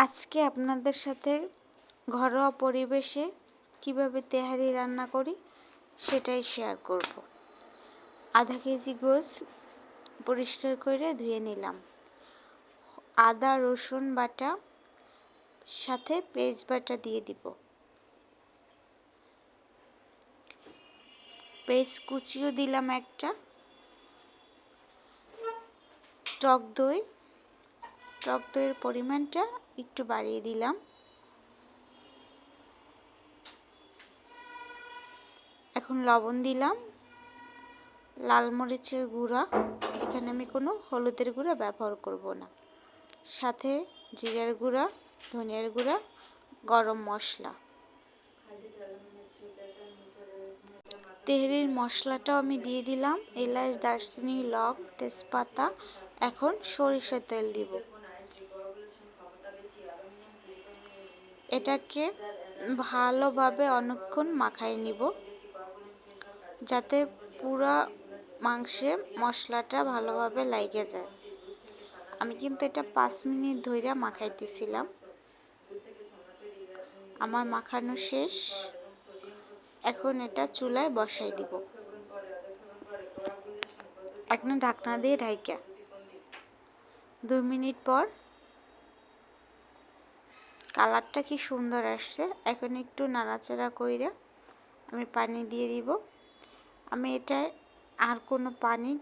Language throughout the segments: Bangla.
আজকে আপনাদের সাথে ঘরোয়া পরিবেশে কিভাবে তেহারি রান্না করি সেটাই শেয়ার করব। আধা কেজি গোশ পরিষ্কার করে ধুয়ে নিলাম। আদা রসুন বাটা সাথে পেঁয়াজ বাটা দিয়ে দিব। পেঁয়াজ কুচিও দিলাম একটা। টক দইয়ের পরিমাণটা একটু বাড়িয়ে দিলাম। এখন লবণ দিলাম, লাল মরিচের গুঁড়া, এখানে আমি কোনো হলুদের গুঁড়া ব্যবহার করব না, সাথে জিরার গুঁড়া, ধনিয়ার গুঁড়া, গরম মশলা। তেহারির মশলাটাও আমি দিয়ে দিলাম, এলাচ, দারচিনি, লং, তেজপাতা। এখন সরিষার তেল দিব। এটাকে ভালোভাবে অনেকক্ষণ মাখাই নিব, যাতে পুরো মাংসে মশলাটা ভালোভাবে লাগে যায়। আমি কিন্তু এটা 5 মিনিট ধরে মাখাইতেছিলাম। আমার মাখানো শেষ। এখন এটা চুলায় বসাই দিব। এখন ঢাকনা দিয়ে ঢাইকা 2 মিনিট পর কালারটা কি সুন্দর আসছে। এখন একটু নাড়াচাড়া কইরা আমি পানি দিয়ে দিব। আমি এটা আর কোনো পানি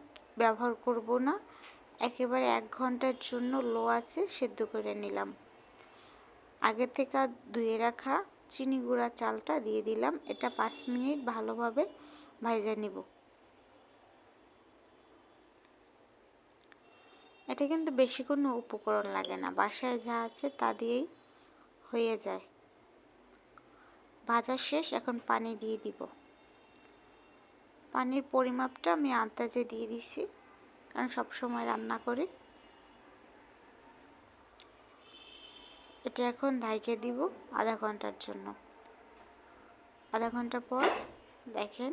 ব্যবহার করব না, একেবারে 1 ঘন্টার জন্য লো আছে সেদ্ধ করে নিলাম। আগে থেকে ধুয়ে রাখা চিনি গুঁড়া চালটা দিয়ে দিলাম। এটা 5 মিনিট ভালোভাবে ভাজা নিব। এটা কিন্তু বেশি কোনো উপকরণ লাগে না, বাসায় যা আছে তা দিয়েই হয়ে যায়। ভাজা শেষ, এখন পানি দিয়ে দিব। পানির পরিমাপটা আমি আন্দাজে দিয়ে দিছি, কারণ সবসময় রান্না করি। এটা এখন ঢাইকে দিব আধা ঘন্টার জন্য। আধা ঘন্টা পর দেখেন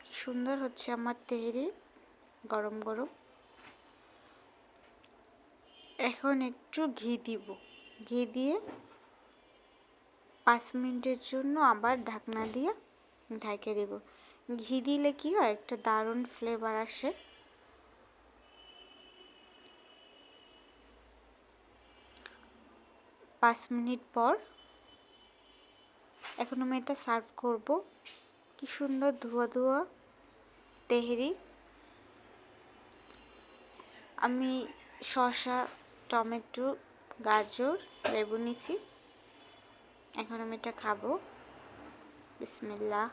কি সুন্দর হচ্ছে আমার তেহারি, গরম গরম। এখন একটু ঘি দিব। ঘি দিয়ে 5 মিনিটের জন্য আবার ঢাকনা দিয়ে ঢাকে দেব। ঘি দিলে কি হয়, একটা দারুণ ফ্লেভার আসে। পাঁচ মিনিট পর এখন আমি এটা সার্ভ করব। কি সুন্দর ধোয়া ধোয়া তেহারি। আমি শসা, টমেটো, গাজর, লেবু নিছি। এখন আমি এটা খাবো। বিসমিল্লাহ।